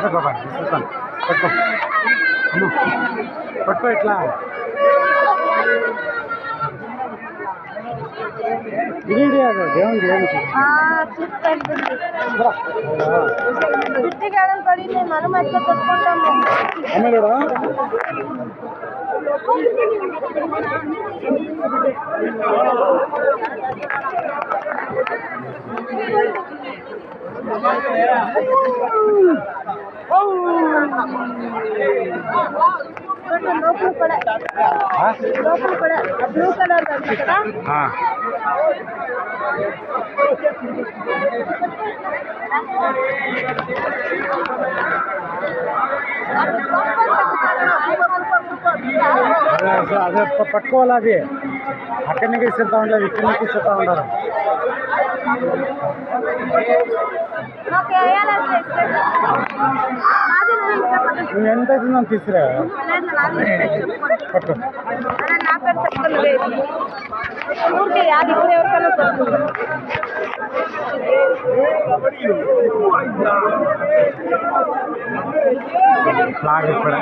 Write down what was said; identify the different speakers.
Speaker 1: బాబా పట్టుకో పట్టుకో ఇట్లా
Speaker 2: ಬಿಟ್ಟಿಗಾಡಲ್ಲಿ ಕಡಿ ಮನು ಮತ್ತೆ ಕಟ್ಕೊಂಡಮ್ಮ
Speaker 1: ಆಮೇಲೆ
Speaker 2: లోపల కూడా బ్లూ కలర్ కదా
Speaker 1: అదే పట్టుకోవాలి అది అక్కడి నుంచి ఇస్తుంటా ఉండలేదు ఇక్కడి నుంచి ఇస్తుంటా ఉండరు నువ్వు ఎంత అవుతుందో తీసుకురా పట్టు
Speaker 2: ఊరికే అది ఇప్పుడు ఎవరికైనా
Speaker 1: ఫ్లాగ్ ఇప్పుడు